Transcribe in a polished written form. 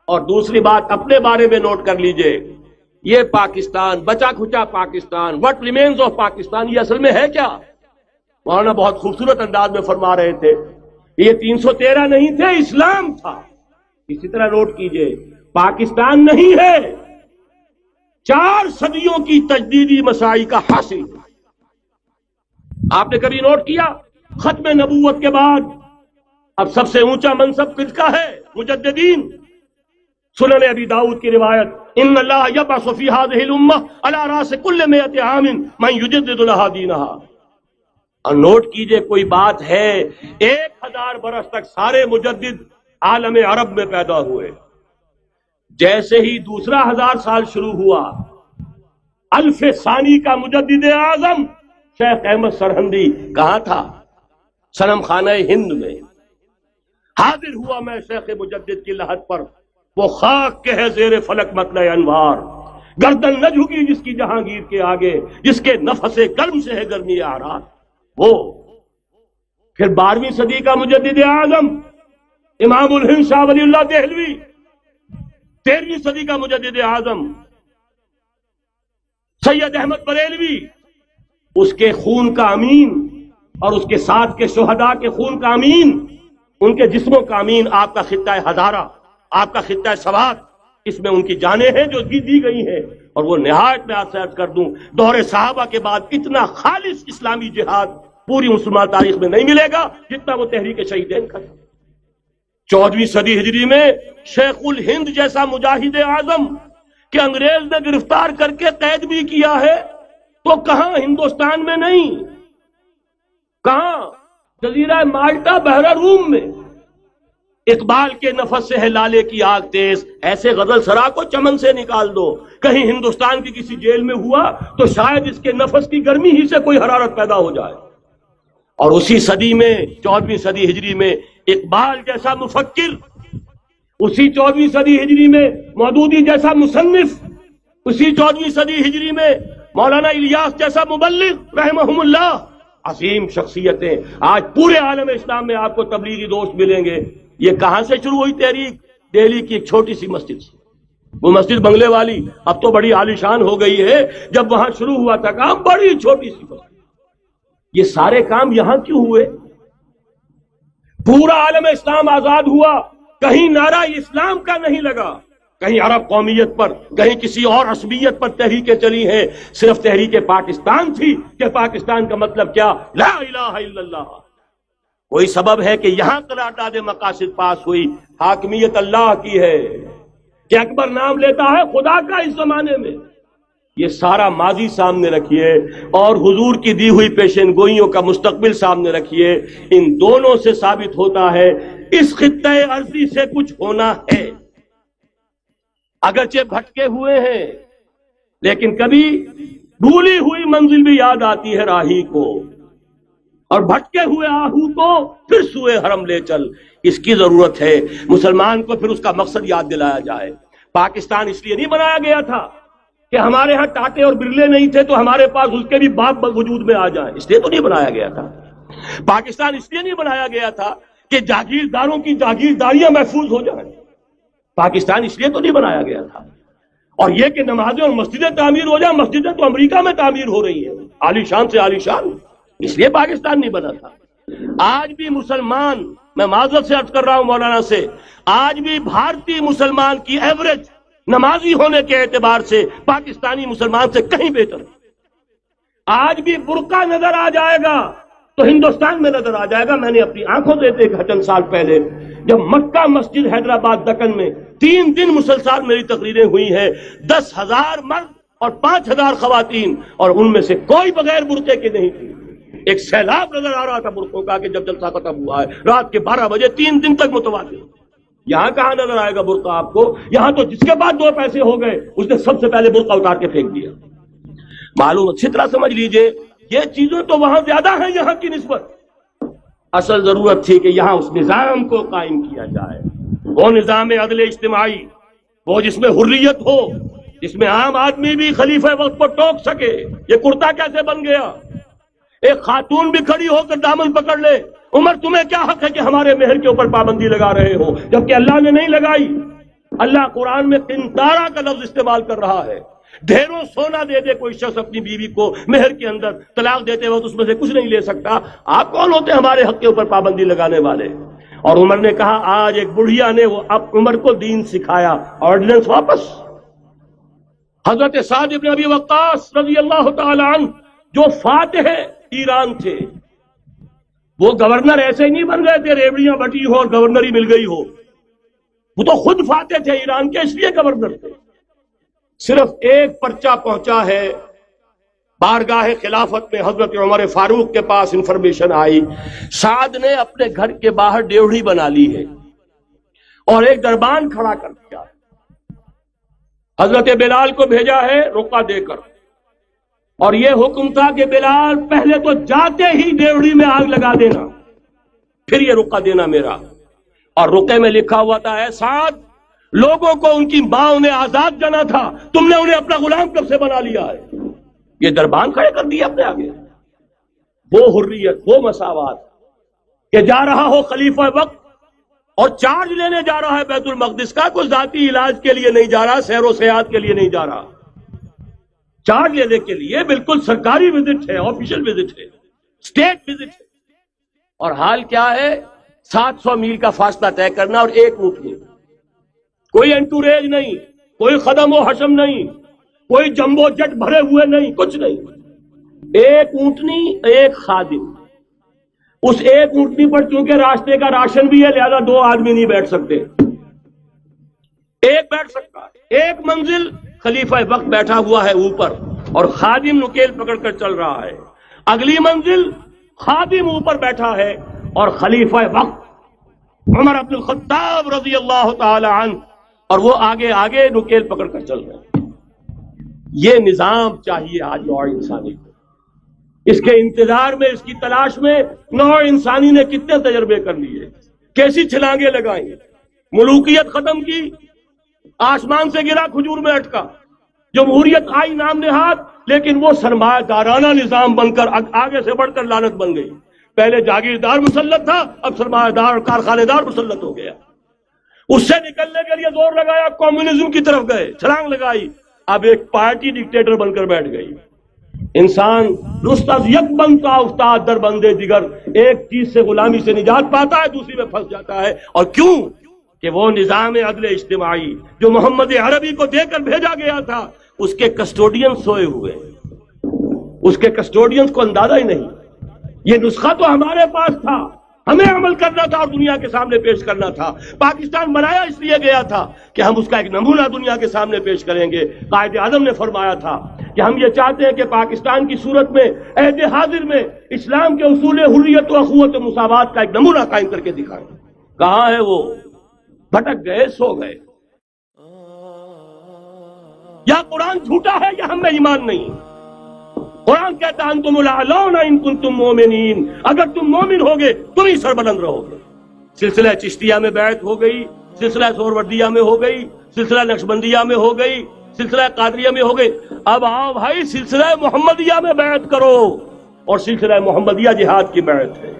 اور دوسری بات اپنے بارے میں نوٹ کر لیجئے، یہ پاکستان، بچا کھچا Pakistan, what remains of Pakistan, یہ اصل میں ہے کیا؟ مولانا بہت خوبصورت انداز میں فرما رہے تھے، یہ 313 نہیں تھے، اسلام تھا۔ اسی طرح نوٹ کیجئے، پاکستان نہیں ہے، 4 صدیوں کی تجدیدی مساعی کا حاصل۔ آپ نے کبھی نوٹ کیا ختم نبوت کے بعد اب سب سے اونچا منصب کس کا ہے؟ مجددین۔ سنن ابی داؤد کی روایت، ان اللہ یبعث فی هذه الامہ علی راس کل 100 عام من یجدد لها دینها۔ اور نوٹ کیجئے، کوئی بات ہے 1000 برس تک سارے مجدد عالم عرب میں پیدا ہوئے، جیسے ہی دوسرا 1000 سال شروع ہوا، الف ثانی کا مجدد اعظم شیخ احمد سرہندی کہاں تھا؟ صنم خانہ ہند میں حاضر ہوا۔ میں شیخ مجدد کی لحد پر، وہ خاک کے ہے زیر فلک مطلع انوار، گردن نہ جھکی جس کی جہانگیر کے آگے، جس کے نفس گرم سے ہے گرمی آرات۔ وہ پھر 12ویں صدی کا مجدد اعظم امام الہند شاہ ولی اللہ دہلوی، 13ویں صدی کا مجدد اعظم سید احمد بریلوی، اس کے خون کا امین اور اس کے ساتھ کے شہداء کے خون کا امین، ان کے جسموں کا امین آپ کا خطہ ہزارہ، آپ کا خطہ سوات، اس میں ان کی جانیں ہیں جو دی گئی ہیں۔ اور وہ نہایت میں آپ سے عرض کر دوں، دور صحابہ کے بعد اتنا خالص اسلامی جہاد پوری مسلمان تاریخ میں نہیں ملے گا جتنا وہ تحریک شہیدین کا۔ 14ویں صدی ہجری میں شیخ الہند جیسا مجاہد اعظم کہ انگریز نے گرفتار کر کے قید بھی کیا ہے، تو کہاں؟ ہندوستان میں نہیں، کہاں؟ جزیرہ مالٹا بحر روم میں۔ اقبال کے نفس سے ہے لالے کی آگ تیز، ایسے غزل سرا کو چمن سے نکال دو۔ کہیں ہندوستان کی کسی جیل میں ہوا تو شاید اس کے نفس کی گرمی ہی سے کوئی حرارت پیدا ہو جائے۔ اور اسی صدی میں 14ویں صدی ہجری میں اقبال جیسا مفکر، اسی 14ویں صدی ہجری میں مودودی جیسا مصنف، اسی 14ویں صدی ہجری میں مولانا الیاس جیسا مبلغ رحمہم اللہ، عظیم شخصیتیں آج پورے عالم اسلام میں آپ کو تبلیغی دوست ملیں گے۔ یہ کہاں سے شروع ہوئی تحریک؟ دہلی کی ایک چھوٹی سی مسجد سے، وہ مسجد بنگلے والی، اب تو بڑی عالیشان ہو گئی ہے، جب وہاں شروع ہوا تھا کام بڑی چھوٹی سی مسجد۔ یہ سارے کام یہاں کیوں ہوئے؟ پورا عالم اسلام آزاد ہوا، کہیں نعرہ اسلام کا نہیں لگا، کہیں عرب قومیت پر، کہیں کسی اور عصبیت پر تحریکیں چلی ہیں، صرف تحریک پاکستان تھی کہ پاکستان کا مطلب کیا؟ لا الہ الا اللہ۔ کوئی سبب ہے کہ یہاں قرارداد مقاصد پاس ہوئی، حاکمیت اللہ کی ہے، کہ اکبر نام لیتا ہے خدا کا اس زمانے میں۔ یہ سارا ماضی سامنے رکھیے اور حضور کی دی ہوئی پیشین گوئیوں کا مستقبل سامنے رکھیے، ان دونوں سے ثابت ہوتا ہے اس خطہ ارضی سے کچھ ہونا ہے۔ اگرچہ بھٹکے ہوئے ہیں، لیکن کبھی بھولی ہوئی منزل بھی یاد آتی ہے راہی کو، اور بھٹکے ہوئے آہو کو پھر سوئے حرم لے چل۔ اس کی ضرورت ہے مسلمان کو پھر اس کا مقصد یاد دلایا جائے۔ پاکستان اس لیے نہیں بنایا گیا تھا کہ ہمارے ہاں ٹاٹے اور برلے نہیں تھے تو ہمارے پاس اس کے بھی باپ وجود میں آ جائیں، اس لیے تو نہیں بنایا گیا تھا۔ پاکستان اس لیے نہیں بنایا گیا تھا کہ جاگیرداروں کی جاگیرداریاں محفوظ ہو جائیں، پاکستان اس لیے تو نہیں بنایا گیا تھا۔ اور یہ کہ نمازیں اور مسجدیں تعمیر ہو جائیں، مسجدیں تو امریکہ میں تعمیر ہو رہی ہیں، عالی شان سے عالی شان، اس لیے پاکستان نہیں بنا تھا۔ آج بھی مسلمان، میں معذرت سے عرض کر رہا ہوں مولانا سے، آج بھی بھارتی مسلمان کی ایوریج نمازی ہونے کے اعتبار سے پاکستانی مسلمان سے کہیں بہتر ہے۔ آج بھی برقع نظر آ جائے گا تو ہندوستان میں نظر آ جائے گا۔ میں نے اپنی آنکھوں سے دیکھا چند سال پہلے، جب مکہ مسجد حیدرآباد دکن میں 3 دن مسلسل میری تقریریں ہوئی ہیں، 10,000 مرد اور 5,000 خواتین، اور ان میں سے کوئی بغیر برقعے کے نہیں تھی۔ ایک سیلاب نظر آ رہا تھا برقعوں کا کہ جب جلسہ ختم ہوا ہے رات کے 12 بجے 3 دن تک متواتر۔ یہاں کہاں نظر آئے گا برقع آپ کو؟ یہاں تو جس کے پاس 2 پیسے ہو گئے اس نے سب سے پہلے برقع اتار کے پھینک دیا۔ معلوم اچھی طرح سمجھ لیجئے، یہ چیزیں تو وہاں زیادہ ہیں یہاں کی نسبت۔ اصل ضرورت تھی کہ یہاں اس نظام کو قائم کیا جائے، وہ نظام عدل اجتماعی، وہ جس میں حریت ہو، جس میں عام آدمی بھی خلیفہ وقت کو ٹوک سکے۔ یہ کرتا کیسے بن گیا؟ ایک خاتون بھی کھڑی ہو کر دامن پکڑ لے، عمر تمہیں کیا حق ہے کہ ہمارے مہر کے اوپر پابندی لگا رہے ہو، جبکہ اللہ نے نہیں لگائی۔ اللہ قرآن میں قنطارہ کا لفظ استعمال کر رہا ہے. ڈھیروں سونا دے دے کوئی شخص اپنی بیوی کو مہر کے اندر، طلاق دیتے وقت اس میں سے کچھ نہیں لے سکتا. آپ کون ہوتے ہیں ہمارے حق کے اوپر پابندی لگانے والے؟ اور عمر نے کہا آج ایک بڑھیا نے وہ اب عمر کو دین سکھایا، آرڈیننس واپس. حضرت سعد بن ابی وقاص رضی اللہ تعالی عنہ جو فاتح ایران تھے، وہ گورنر ایسے ہی نہیں بن گئے تھے ریوڑیاں بٹی ہو اور گورنر ہی مل گئی ہو. وہ تو خود فاتح تھے ایران کے، اس لیے گورنر تھے. صرف ایک پرچہ پہنچا ہے بارگاہ خلافت میں، حضرت عمر فاروق کے پاس انفارمیشن آئی سعد نے اپنے گھر کے باہر ڈیوڑی بنا لی ہے اور ایک دربان کھڑا کر دیا. حضرت بلال کو بھیجا ہے رقعہ دے کر، اور یہ حکم تھا کہ بلال پہلے تو جاتے ہی ڈیوڑی میں آگ لگا دینا، پھر یہ رقعہ دینا میرا. اور رقعے میں لکھا ہوا تھا اے سعد، لوگوں کو ان کی ماں نے آزاد جانا تھا، تم نے انہیں اپنا غلام کب سے بنا لیا ہے؟ یہ دربان کھڑے کر دیا اپنے آگے. وہ حریت، وہ مساوات کہ جا رہا ہو خلیفہ وقت اور چارج لینے جا رہا ہے بیت المقدس کا، کوئی ذاتی علاج کے لیے نہیں جا رہا، سیر و سیاحت کے لیے نہیں جا رہا، چارج لینے کے لیے بالکل سرکاری وزٹ ہے، آفیشل وزٹ ہے، اسٹیٹ وزٹ ہے. اور حال کیا ہے؟ 700 میل کا فاصلہ طے کرنا اور ایک اونٹنی، کوئی انٹوریج نہیں، کوئی خدم و حشم نہیں، کوئی جمبو جٹ بھرے ہوئے نہیں، کچھ نہیں. ایک اونٹنی، ایک خادم. اس ایک اونٹنی پر چونکہ راستے کا راشن بھی ہے لہذا 2 آدمی نہیں بیٹھ سکتے، ایک بیٹھ سکتا. ایک منزل خلیفہ وقت بیٹھا ہوا ہے اوپر اور خادم نکیل پکڑ کر چل رہا ہے. اگلی منزل خادم اوپر بیٹھا ہے اور خلیفہ وقت عمر بن الخطاب رضی اللہ تعالی عنہ اور وہ آگے آگے نکیل پکڑ کر چل رہے ہیں. یہ نظام چاہیے آج نوع انسانی کو. اس کے انتظار میں، اس کی تلاش میں نوع انسانی نے کتنے تجربے کر لیے، کیسی چھلانگیں لگائیں. ملوکیت ختم کی، آسمان سے گرا کھجور میں اٹکا. جمہوریت آئی نام نہاد، لیکن وہ سرمایہ دارانہ نظام بن کر آگے سے بڑھ کر لعنت بن گئی. پہلے جاگیردار مسلط تھا، اب سرمایہ دار اور کارخانے دار مسلط ہو گیا. اس سے نکلنے کے لیے زور لگایا، کمیونزم کی طرف گئے، چھلانگ لگائی، اب ایک پارٹی ڈکٹیٹر بن کر بیٹھ گئی. انسان رست از یک بنتا افتاد در بندے دیگر، ایک چیز سے غلامی سے نجات پاتا ہے، دوسری میں پھنس جاتا ہے. اور کیوں؟ کہ وہ نظام عدل اجتماعی جو محمد عربی کو دے کر بھیجا گیا تھا، اس کے کسٹوڈین سوئے ہوئے، اس کے کسٹوڈینز کو اندازہ ہی نہیں. یہ نسخہ تو ہمارے پاس تھا، ہمیں عمل کرنا تھا اور دنیا کے سامنے پیش کرنا تھا. پاکستان بنایا اس لیے گیا تھا کہ ہم اس کا ایک نمونہ دنیا کے سامنے پیش کریں گے. قائد اعظم نے فرمایا تھا کہ ہم یہ چاہتے ہیں کہ پاکستان کی صورت میں عہد حاضر میں اسلام کے اصول حریت و اخوت و مساوات کا ایک نمونہ قائم کر کے دکھائیں. کہاں ہے وہ؟ بھٹک گئے، سو گئے. یا قرآن جھوٹا ہے یا ہم میں ایمان نہیں. قرآن کہتا ہے انتم الاعلون ان کنتم مومنین، اگر تم مومن ہوگے تم ہی سربلند رہو گے. سلسلہ چشتیہ میں بیعت ہو گئی، سلسلہ سہروردیہ میں ہو گئی، سلسلہ نقشبندیہ میں ہو گئی، سلسلہ قادریہ میں ہو گئی. اب آؤ بھائی سلسلہ محمدیہ میں بیعت کرو، اور سلسلہ محمدیہ جہاد کی بیعت ہے.